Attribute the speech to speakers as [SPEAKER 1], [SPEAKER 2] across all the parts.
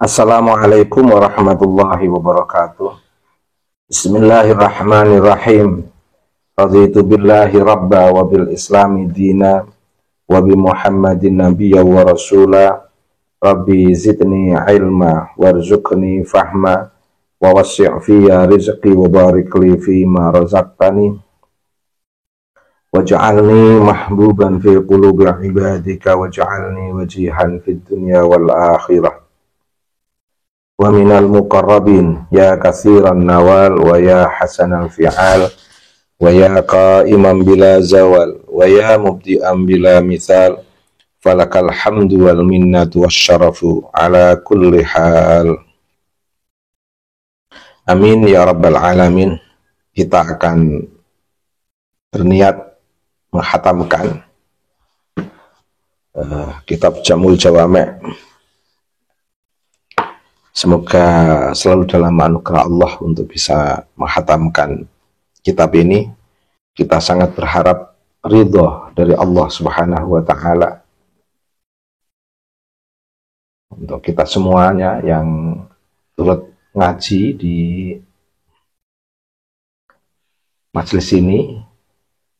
[SPEAKER 1] Assalamualaikum warahmatullahi wabarakatuh. Bismillahirrahmanirrahim. Raditu billahi rabba wa bil islami dina wa bi Muhammadin nabiyya wa rasula. Rabbi zidni ilma warzuqni fahma wa wassi' fiyya rizqi wa barik li fima razaqtani waj'alni mahbuban fi qulubi ibadika waj'alni wajihan fid dunya wal akhirah wa minal muqarrabin ya katsiran nawal wa ya hasanal fi'al wa ya qa'iman bila zawal wa ya mubdi'an bila mithal falakal hamdu wal minnatu wasyarafu ala kulli hal. Amin ya rabbal alamin. Kita akan berniat menghatamkan kitab Jamul Jawami'. Semoga selalu dalam anugerah Allah untuk bisa menghatamkan kitab ini. Kita sangat berharap ridho dari Allah Subhanahu wa Ta'ala untuk kita semuanya yang turut ngaji di majelis ini,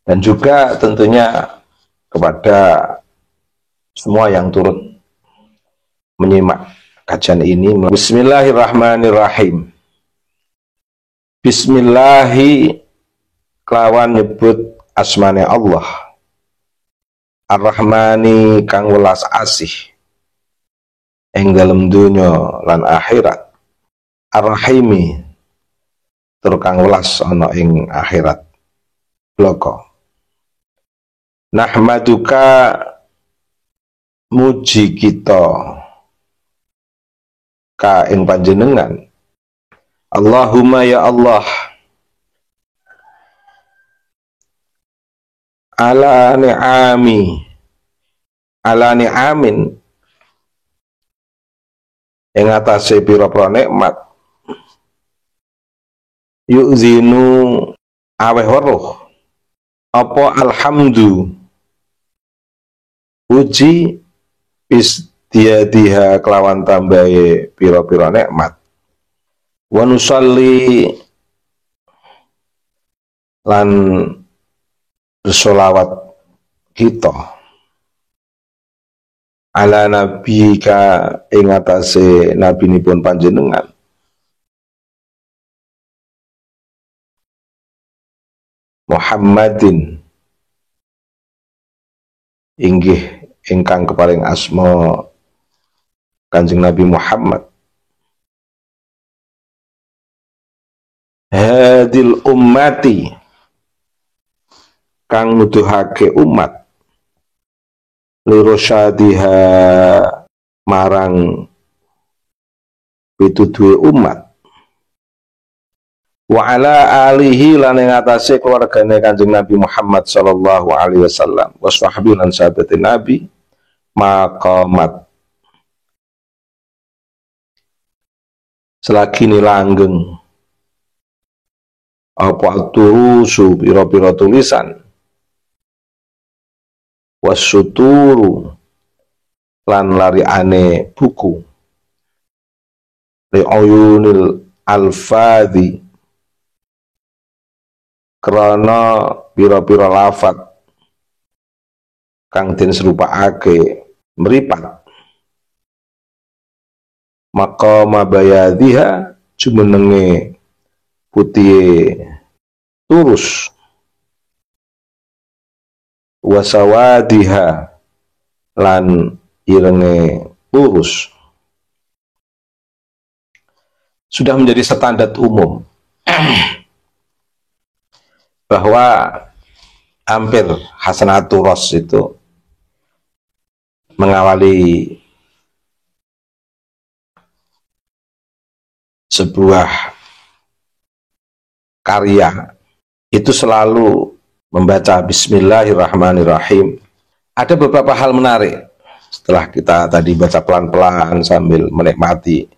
[SPEAKER 1] dan juga tentunya kepada semua yang turut menyimak kajian ini. Bismillahirrahmanirrahim. Bismillahi kelawan nyebut asmane Allah, Ar-Rahmani kang welas asih ing dalem donya lan akhirat, Ar-Rahimi tur kang welas ana ing akhirat bloko. Nahmaduka muji kita ka ing panjenengan, Allahumma ya Allah, ala ni'amin ing atase pira-pira nikmat, yu'zinu aweh weruh apa alhamdu puji diha kelawan tambahe pira-pira nikmat, wa nusalli lan bersolawat kita ala nabika ing atase nabinipun panjenengan, Muhammadin inggih ingkang keparing asma Kanjeng Nabi Muhammad, hadil ummati kang nuduhake umat, lirosyadiha marang pituduhe umat, wa ala alihi lan ing atase keluargane Kanjeng Nabi Muhammad sallallahu alaihi wasallam, wa sahbihi lan sahabate Nabi, maqamat selagi ini langgeng apa turusu pira-pira tulisan, wasuturu lan lariane buku, li'uyunil alfadhi krana pira-pira lafat kang den serupakake mripat, maqama bayadhiha jumenenge putih turus, wasawadiha lan irenge lurus. Sudah menjadi standar umum bahwa hampir Hasanatul Ros itu mengawali sebuah karya itu selalu membaca Bismillahirrahmanirrahim. Ada beberapa hal menarik setelah kita tadi baca pelan-pelan sambil menikmati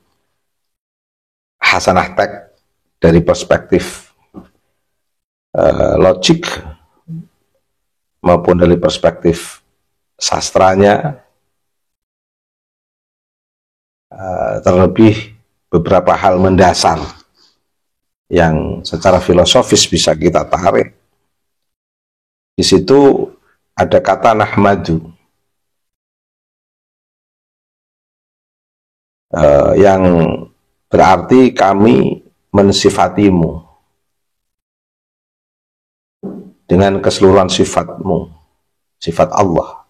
[SPEAKER 1] hasanah teks dari perspektif logik maupun dari perspektif sastranya. terlebih beberapa hal mendasar yang secara filosofis bisa kita tarik. Di situ ada kata nahmadu, yang berarti kami mensifatimu dengan keseluruhan sifatmu, sifat Allah.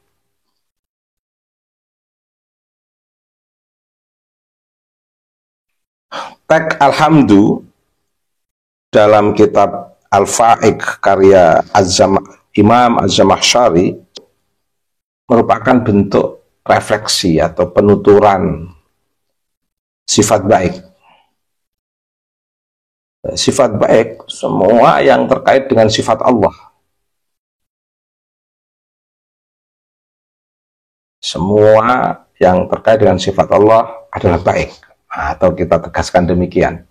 [SPEAKER 1] Teks alhamdu dalam kitab Al-Fa'iq karya Imam Az-Zamakhsyari merupakan bentuk refleksi atau penuturan sifat baik. Sifat baik semua yang terkait dengan sifat Allah. Semua yang terkait dengan sifat Allah adalah baik, atau kita tegaskan demikian.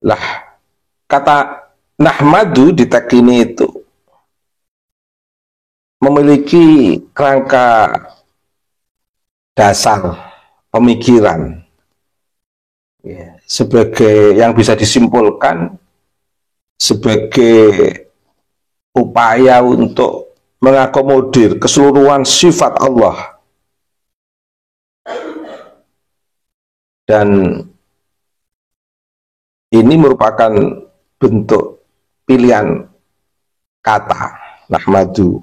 [SPEAKER 1] Lah, kata nahmadu di teks ini itu memiliki kerangka dasar pemikiran, ya, sebagai yang bisa disimpulkan sebagai upaya untuk mengakomodir keseluruhan sifat Allah, dan ini merupakan bentuk pilihan kata nahmadu,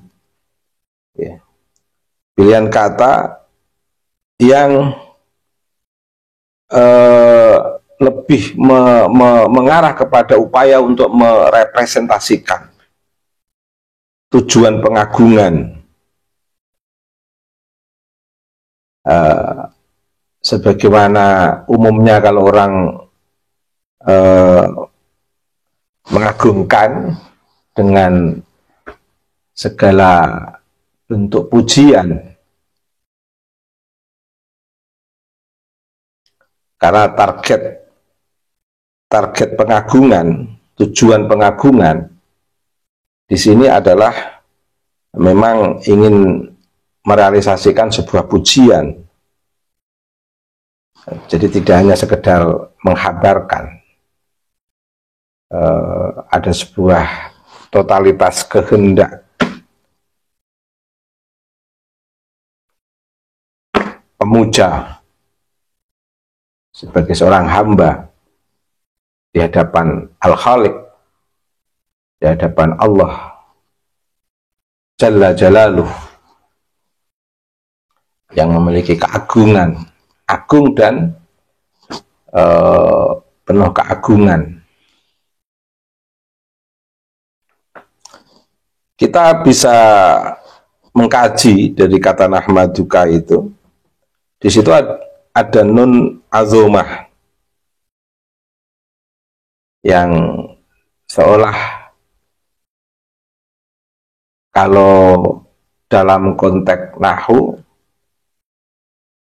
[SPEAKER 1] ya. Pilihan kata yang lebih mengarah kepada upaya untuk merepresentasikan tujuan pengagungan, sebagaimana umumnya kalau orang mengagungkan dengan segala bentuk pujian, karena target pengagungan, tujuan pengagungan di sini adalah memang ingin merealisasikan sebuah pujian. Jadi tidak hanya sekedar menghabarkan, ada sebuah totalitas kehendak pemuja sebagai seorang hamba di hadapan Al-Khaliq, di hadapan Allah Jalla Jalaluh, yang memiliki keagungan, agung dan penuh keagungan. Kita bisa mengkaji dari kata nahmaduka itu, di situ ada nun azomah yang seolah kalau dalam konteks nahu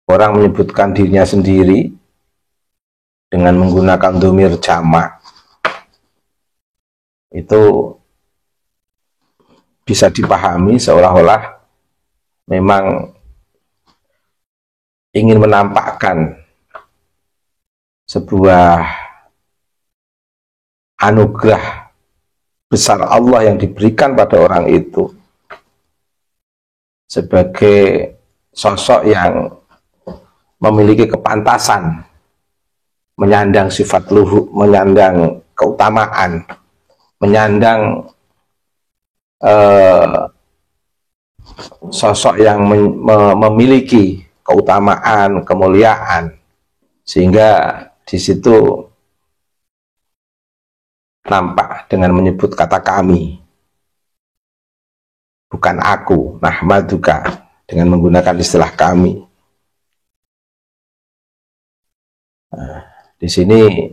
[SPEAKER 1] orang menyebutkan dirinya sendiri dengan menggunakan dhamir jamak, itu bisa dipahami seolah-olah memang ingin menampakkan sebuah anugerah besar Allah yang diberikan pada orang itu sebagai sosok yang memiliki kepantasan menyandang sifat luhur, menyandang keutamaan, menyandang sosok yang memiliki keutamaan, kemuliaan, sehingga di situ nampak dengan menyebut kata kami, bukan aku, nahmaduka, dengan menggunakan istilah kami. Nah, di sini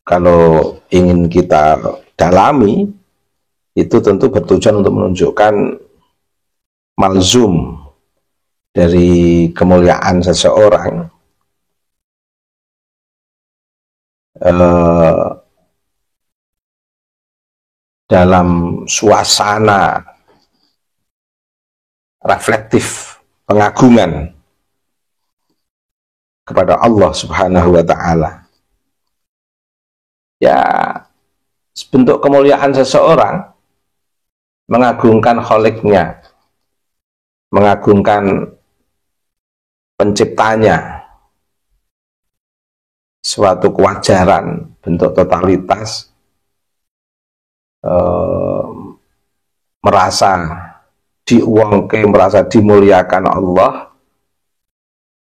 [SPEAKER 1] kalau ingin kita dalami, itu tentu bertujuan untuk menunjukkan malzum dari kemuliaan seseorang dalam suasana reflektif, pengagungan kepada Allah Subhanahu wa Ta'ala. Ya, bentuk kemuliaan seseorang mengagungkan kholiknya, mengagungkan penciptanya, suatu kewajaran, bentuk totalitas, merasa diuangke, merasa dimuliakan Allah,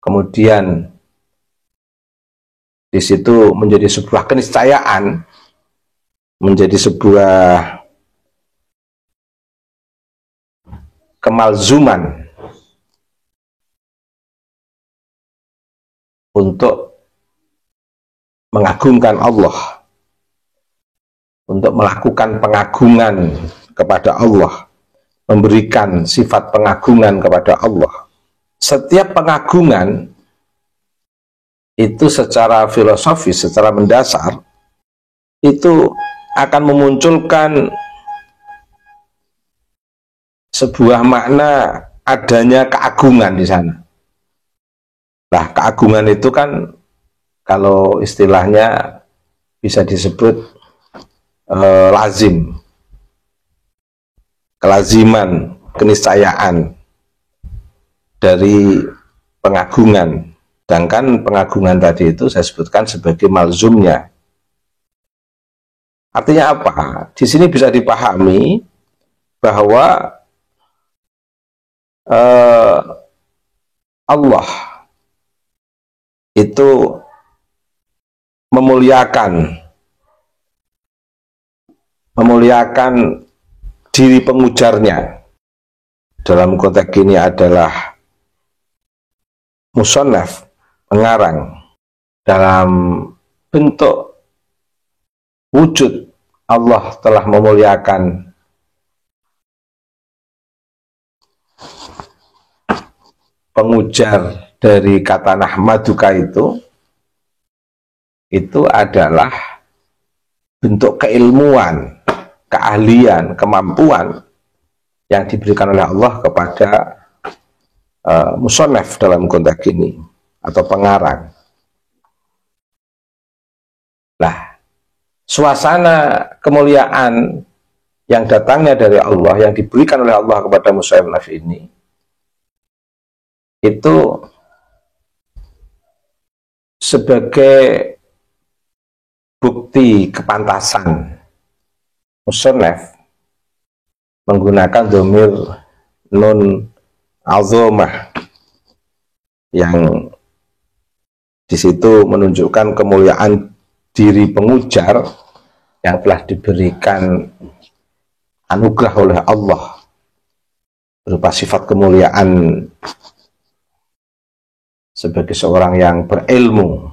[SPEAKER 1] kemudian di situ menjadi sebuah keniscayaan, menjadi sebuah kemalzuman untuk mengagungkan Allah, untuk melakukan pengagungan kepada Allah, memberikan sifat pengagungan kepada Allah. Setiap pengagungan itu secara filosofis, secara mendasar, itu akan memunculkan sebuah makna adanya keagungan di sana. Nah, keagungan itu kan kalau istilahnya bisa disebut lazim, kelaziman, keniscayaan dari pengagungan. Sedangkan pengagungan tadi itu saya sebutkan sebagai malzumnya. Artinya apa? Di sini bisa dipahami bahwa Allah itu memuliakan diri pengujarnya. Dalam konteks ini adalah musannaf, pengarang, dalam bentuk wujud Allah telah memuliakan pengujar dari kata nahmaduka itu adalah bentuk keilmuan, keahlian, kemampuan yang diberikan oleh Allah kepada musannaf dalam konteks ini, atau pengarang. Nah, suasana kemuliaan yang datangnya dari Allah, yang diberikan oleh Allah kepada musannaf ini, itu sebagai bukti kepantasan musannaf menggunakan dhamir nun azamah yang di situ menunjukkan kemuliaan diri pengujar yang telah diberikan anugerah oleh Allah berupa sifat kemuliaan sebagai seorang yang berilmu,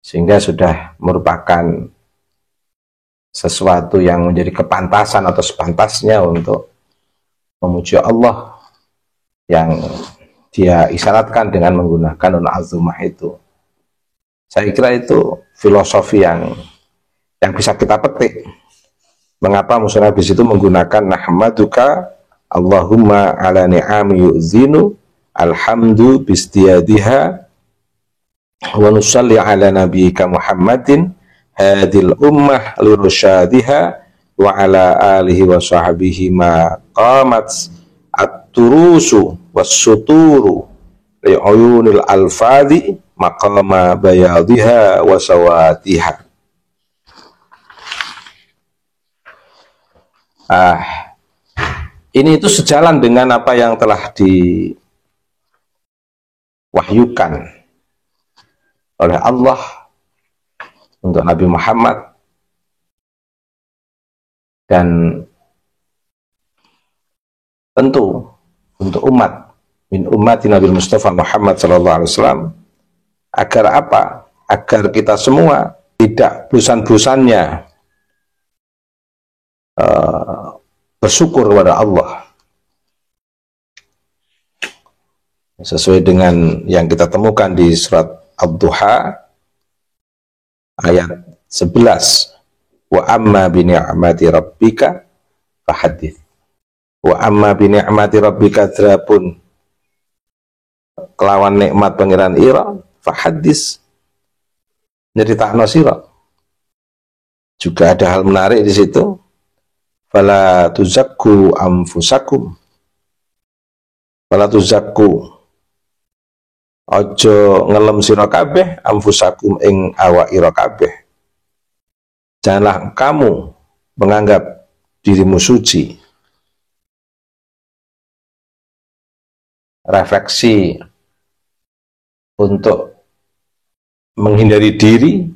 [SPEAKER 1] sehingga sudah merupakan sesuatu yang menjadi kepantasan atau sepantasnya untuk memuji Allah yang dia isyaratkan dengan menggunakan nun azumah itu. Saya kira itu filosofi yang bisa kita petik. Mengapa musannaf di situ menggunakan nahmaduka Allahumma ala ni'ami yu'zinu alhamdu bistiyadiha wa nusalli ala nabiyyika Muhammadin hadil ummah lirusyadiha wa ala alihi wa sahbihi ma qamat at-turusu was-suturu li'uyunil alfadhi maqama bayadiha wa sawatiha. Ini itu sejalan dengan apa yang telah diwahyukan oleh Allah untuk Nabi Muhammad, dan tentu untuk umat min ummati Nabi Mustafa Muhammad SAW, agar apa? Agar kita semua tidak bosan-bosannya bersyukur kepada Allah, sesuai dengan yang kita temukan di surat Ad-Duha ayat 11, wa amma bi ni'mati rabbika fahadits. Wa amma bi ni'mati rabbika drapun kelawan nikmat pangeran ira fahadis nyeritakno sira. Juga ada hal menarik di situ. Fala tuzakku anfusakum. Fala tuzakku ojo ngelem sira kabeh anfusakum ing awak ira kabeh. Janganlah kamu menganggap dirimu suci. Refleksi untuk menghindari diri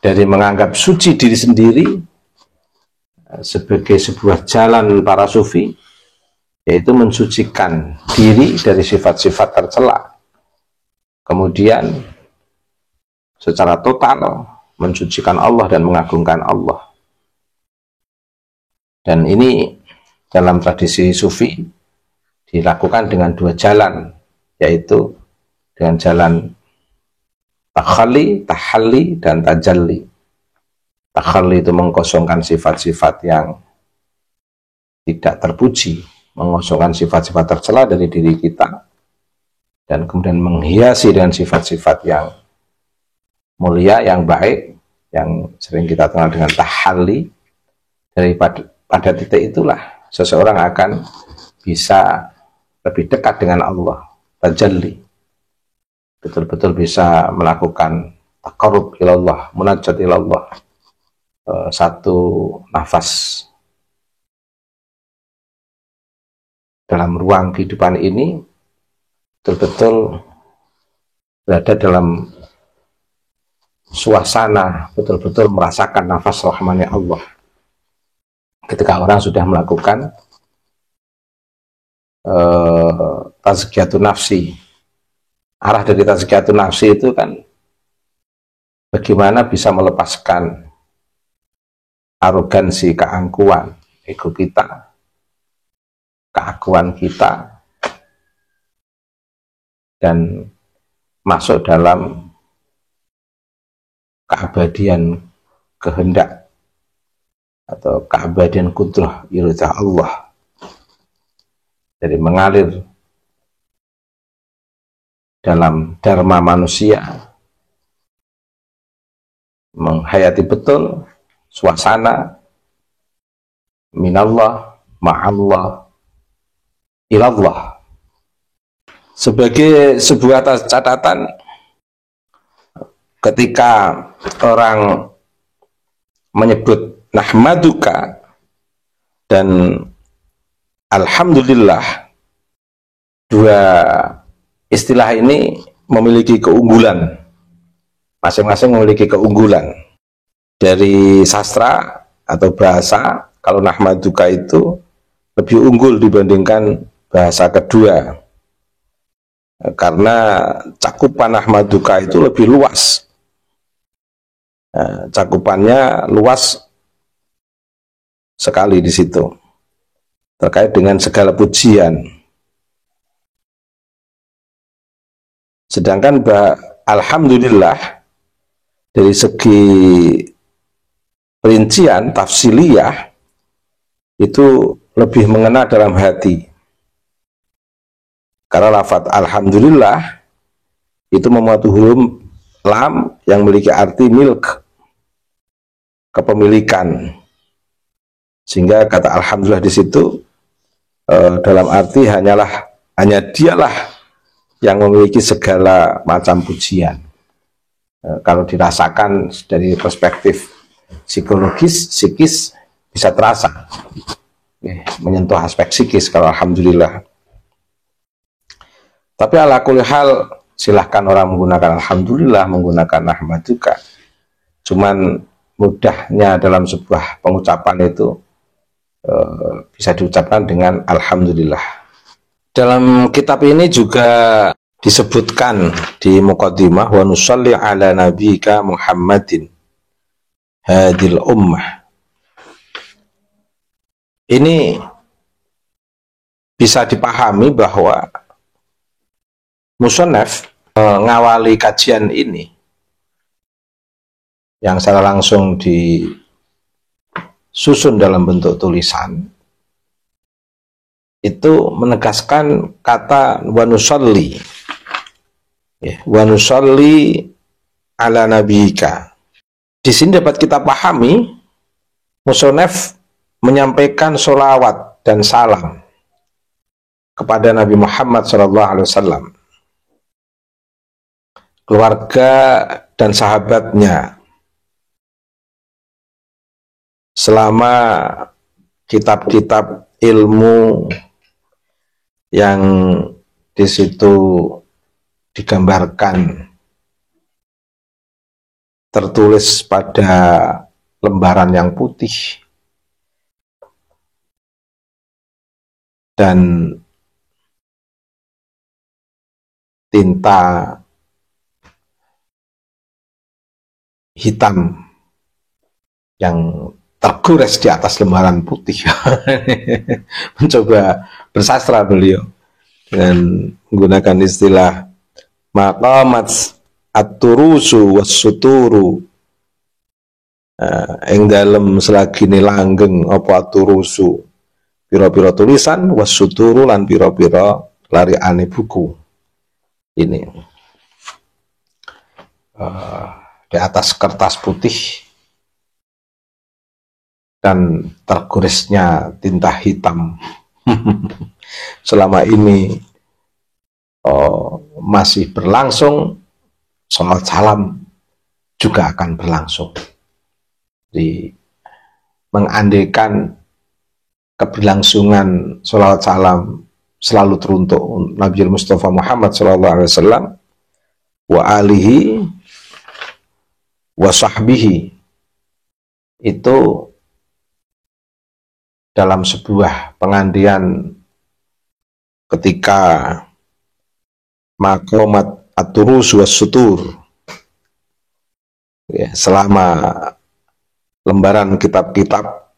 [SPEAKER 1] dari menganggap suci diri sendiri sebagai sebuah jalan para sufi, yaitu mensucikan diri dari sifat-sifat tercela, kemudian secara total mensucikan Allah dan mengagungkan Allah. Dan ini dalam tradisi sufi dilakukan dengan dua jalan, yaitu dengan jalan tahalli, dan tajalli. Tahalli itu mengkosongkan sifat-sifat yang tidak terpuji, mengosongkan sifat-sifat tercela dari diri kita, dan kemudian menghiasi dengan sifat-sifat yang mulia, yang baik, yang sering kita kenal dengan tahalli. Pada titik itulah seseorang akan bisa lebih dekat dengan Allah, tajalli, betul-betul bisa melakukan taqarrub ilallah, munajat ilallah, satu nafas dalam ruang kehidupan ini betul-betul berada dalam suasana, betul-betul merasakan nafas rahmannya Allah. Ketika orang sudah melakukan tazkiyatun nafsi, arah dari tazkiyatun nafsi itu kan bagaimana bisa melepaskan arogansi, keangkuhan, ego kita, keakuan kita, dan masuk dalam keabadian kehendak atau keabadian kudrah iradah Allah. Jadi mengalir dalam dharma manusia, menghayati betul suasana minallah, ma'allah, ilallah. Sebagai sebuah catatan, ketika orang menyebut nahmaduka dan alhamdulillah, dua istilah ini memiliki keunggulan, masing-masing memiliki keunggulan. Dari sastra atau bahasa, kalau nahmaduka itu lebih unggul dibandingkan bahasa kedua, karena cakupan nahmaduka itu lebih luas. Cakupannya luas sekali di situ, terkait dengan segala pujian. Sedangkan alhamdulillah dari segi perincian tafsiliyah itu lebih mengena dalam hati, karena lafadz alhamdulillah itu memuat huruf lam yang memiliki arti milk, kepemilikan, sehingga kata alhamdulillah di situ dalam arti hanya dialah yang memiliki segala macam pujian. Kalau dirasakan dari perspektif psikologis, psikis, bisa terasa menyentuh aspek psikis kalau alhamdulillah. Tapi ala kulli hal, silahkan orang menggunakan alhamdulillah, menggunakan nahmaduka. Cuman mudahnya dalam sebuah pengucapan itu bisa diucapkan dengan alhamdulillah. Dalam kitab ini juga disebutkan di muqaddimah, wa nusalli ala nabika Muhammadin hadil ummah. Ini bisa dipahami bahwa musannaf mengawali kajian ini yang secara langsung disusun dalam bentuk tulisan itu menegaskan kata wa nusalli, ya, wa nusalli ala nabiyika. Di sini dapat kita pahami musonef menyampaikan sholawat dan salam kepada Nabi Muhammad SAW, keluarga dan sahabatnya, selama kitab-kitab ilmu yang di situ digambarkan tertulis pada lembaran yang putih dan tinta hitam yang tergores di atas lembaran putih. Mencoba bersastra beliau dengan menggunakan istilah maqamat at-turusu was-suturu, ing dalem selagine langgeng apa at-turusu pira-pira tulisan, was-suturu lan pira-pira lariane buku. Ini di atas kertas putih dan tergoresnya tinta hitam. Selama ini masih berlangsung, salat salam juga akan berlangsung. Di mengandaikan keberlangsungan salat salam selalu teruntuk Nabi Mustafa Muhammad SAW wa alihi wa sahbihi, itu dalam sebuah pengandian ketika maqamat at-turus was-sutur, ya, selama lembaran kitab-kitab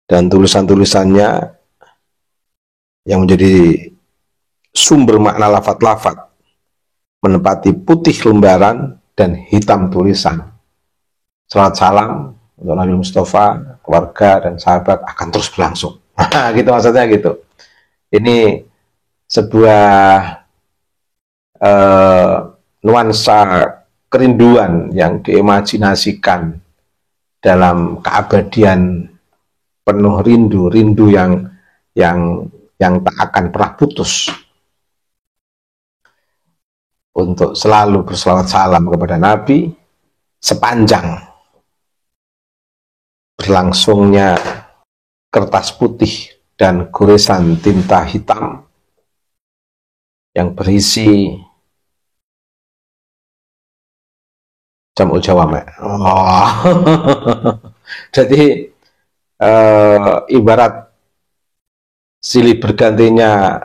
[SPEAKER 1] dan tulisan-tulisannya yang menjadi sumber makna lafat-lafat menempati putih lembaran dan hitam tulisan, salat salam untuk Nabi Mustafa, keluarga dan sahabat akan terus berlangsung. Gitu maksudnya gitu. Ini sebuah nuansa kerinduan yang diimajinasikan dalam keabadian penuh rindu yang tak akan pernah putus untuk selalu berselawat salam kepada Nabi sepanjang berlangsungnya kertas putih dan goresan tinta hitam yang berisi jam'ul jawami'. Jadi ibarat silih bergantinya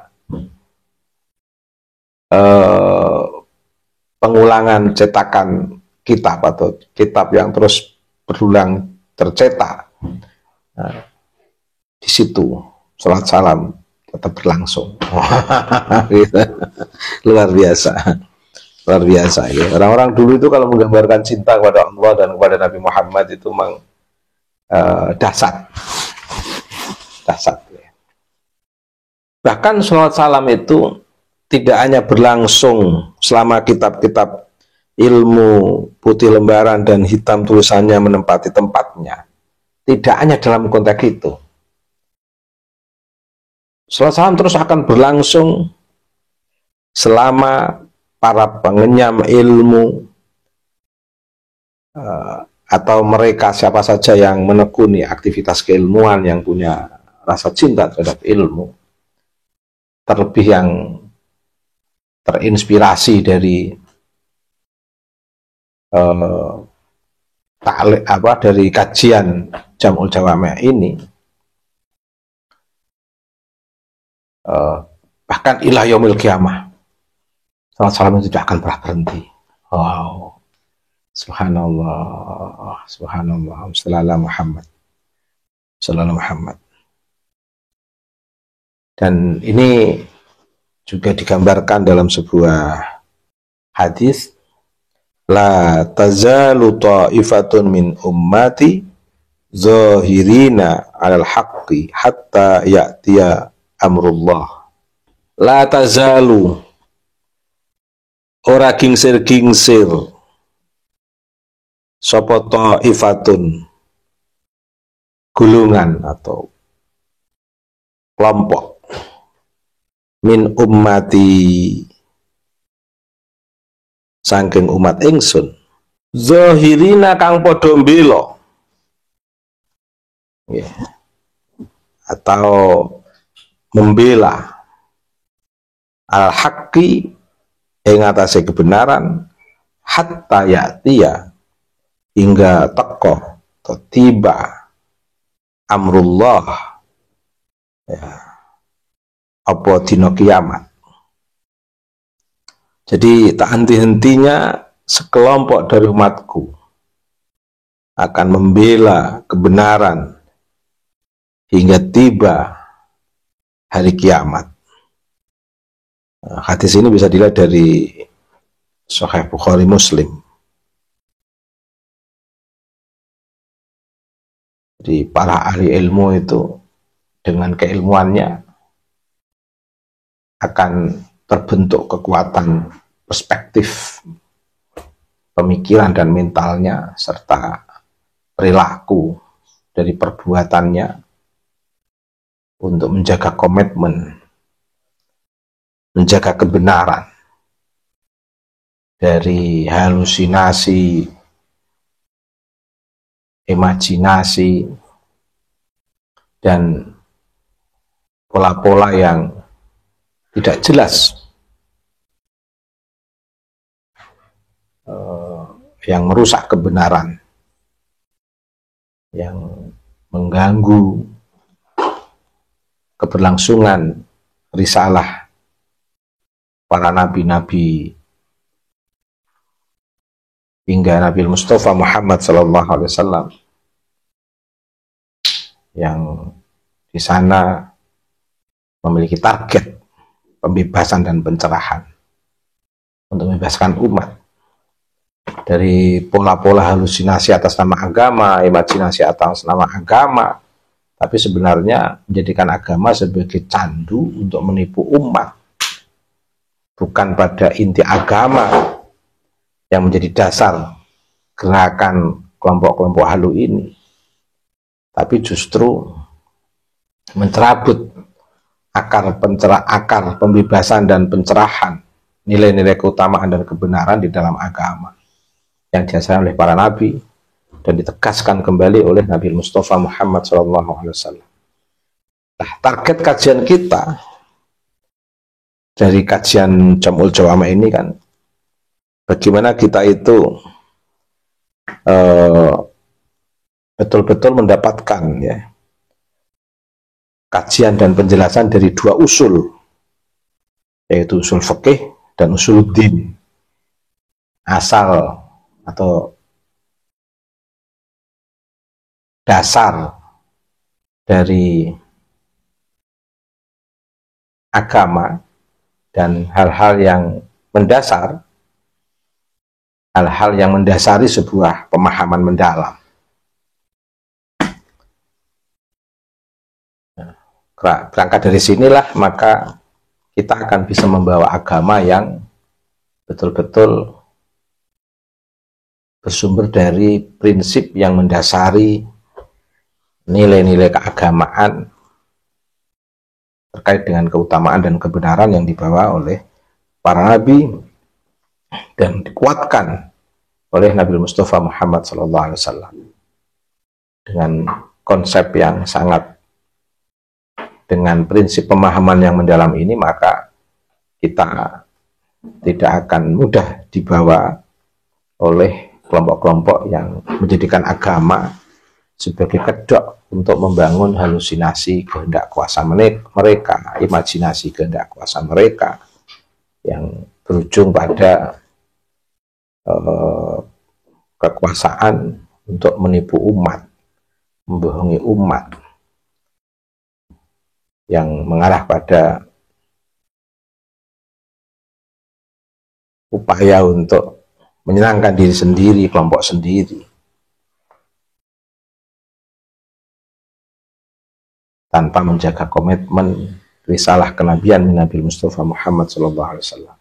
[SPEAKER 1] pengulangan cetakan kitab atau kitab yang terus berulang tercetak. Di situ salat salam tetap berlangsung. Gitu. Luar biasa. Luar biasa. Ya. Orang-orang dulu itu kalau menggambarkan cinta kepada Allah dan kepada Nabi Muhammad itu memang dahsyat. Dahsyat. Ya. Bahkan salat salam itu tidak hanya berlangsung selama kitab-kitab ilmu putih lembaran dan hitam tulisannya menempati tempatnya. Tidak hanya dalam konteks itu. Salat salam terus akan berlangsung selama para pengenyam ilmu atau mereka siapa saja yang menekuni aktivitas keilmuan, yang punya rasa cinta terhadap ilmu, terlebih yang terinspirasi dari dari kajian Jam'ul Jawami' ini, bahkan ila yaumil qiyamah salat salam itu tidak akan pernah berhenti. Wow, subhanallah, subhanallah, sallallahu Muhammad, sallallahu Muhammad. Dan ini juga digambarkan dalam sebuah hadis, la tazalu ta'ifatun min ummati zahirina 'alal haqqi hatta ya'tiya amrullah. La tazalu ora gingsir-gingsir sapa ta'ifatun gulungan atau kelompok min ummati saking umat ingsun zahirina kang padha mbela atau membela al-haqqi ing atase kebenaran hatta ya'tiya hingga teko atau tiba amrullah ya, apa dina kiamat. Jadi tak henti-hentinya sekelompok dari umatku akan membela kebenaran hingga tiba hari kiamat. Hadis ini bisa dilihat dari Sahih Bukhari Muslim. Jadi para ahli ilmu itu dengan keilmuannya akan terbentuk kekuatan perspektif pemikiran dan mentalnya serta perilaku dari perbuatannya untuk menjaga komitmen, menjaga kebenaran dari halusinasi, imajinasi, dan pola-pola yang tidak jelas, yang merusak kebenaran, yang mengganggu keberlangsungan risalah para nabi-nabi hingga Nabi Mustafa Muhammad SAW yang di sana memiliki target pembebasan dan pencerahan untuk membebaskan umat dari pola-pola halusinasi atas nama agama, imajinasi atas nama agama, tapi sebenarnya menjadikan agama sebagai candu untuk menipu umat, bukan pada inti agama yang menjadi dasar gerakan kelompok-kelompok halu ini, tapi justru mencerabut akar pembebasan dan pencerahan nilai-nilai keutamaan dan kebenaran di dalam agama yang diajarkan oleh para nabi dan ditegaskan kembali oleh Nabi Mustafa Muhammad SAW. Nah, target kajian kita dari kajian Jam'ul Jawama ini kan, bagaimana kita itu betul-betul mendapatkan ya kajian dan penjelasan dari dua usul, yaitu usul fikih dan usul din, asal atau dasar dari agama dan hal-hal yang mendasar, hal-hal yang mendasari sebuah pemahaman mendalam. Berangkat dari sinilah maka kita akan bisa membawa agama yang betul-betul bersumber dari prinsip yang mendasari nilai-nilai keagamaan terkait dengan keutamaan dan kebenaran yang dibawa oleh para nabi dan dikuatkan oleh Nabi Mustafa Muhammad SAW dengan konsep yang sangat, dengan prinsip pemahaman yang mendalam ini, maka kita tidak akan mudah dibawa oleh kelompok-kelompok yang menjadikan agama sebagai kedok untuk membangun halusinasi kehendak kuasa mereka, imajinasi kehendak kuasa mereka yang berujung pada kekuasaan untuk menipu umat, membohongi umat, yang mengarah pada upaya untuk menyenangkan diri sendiri, kelompok sendiri, tanpa menjaga komitmen risalah kenabian Nabi Mustafa Muhammad sallallahu alaihi wasallam.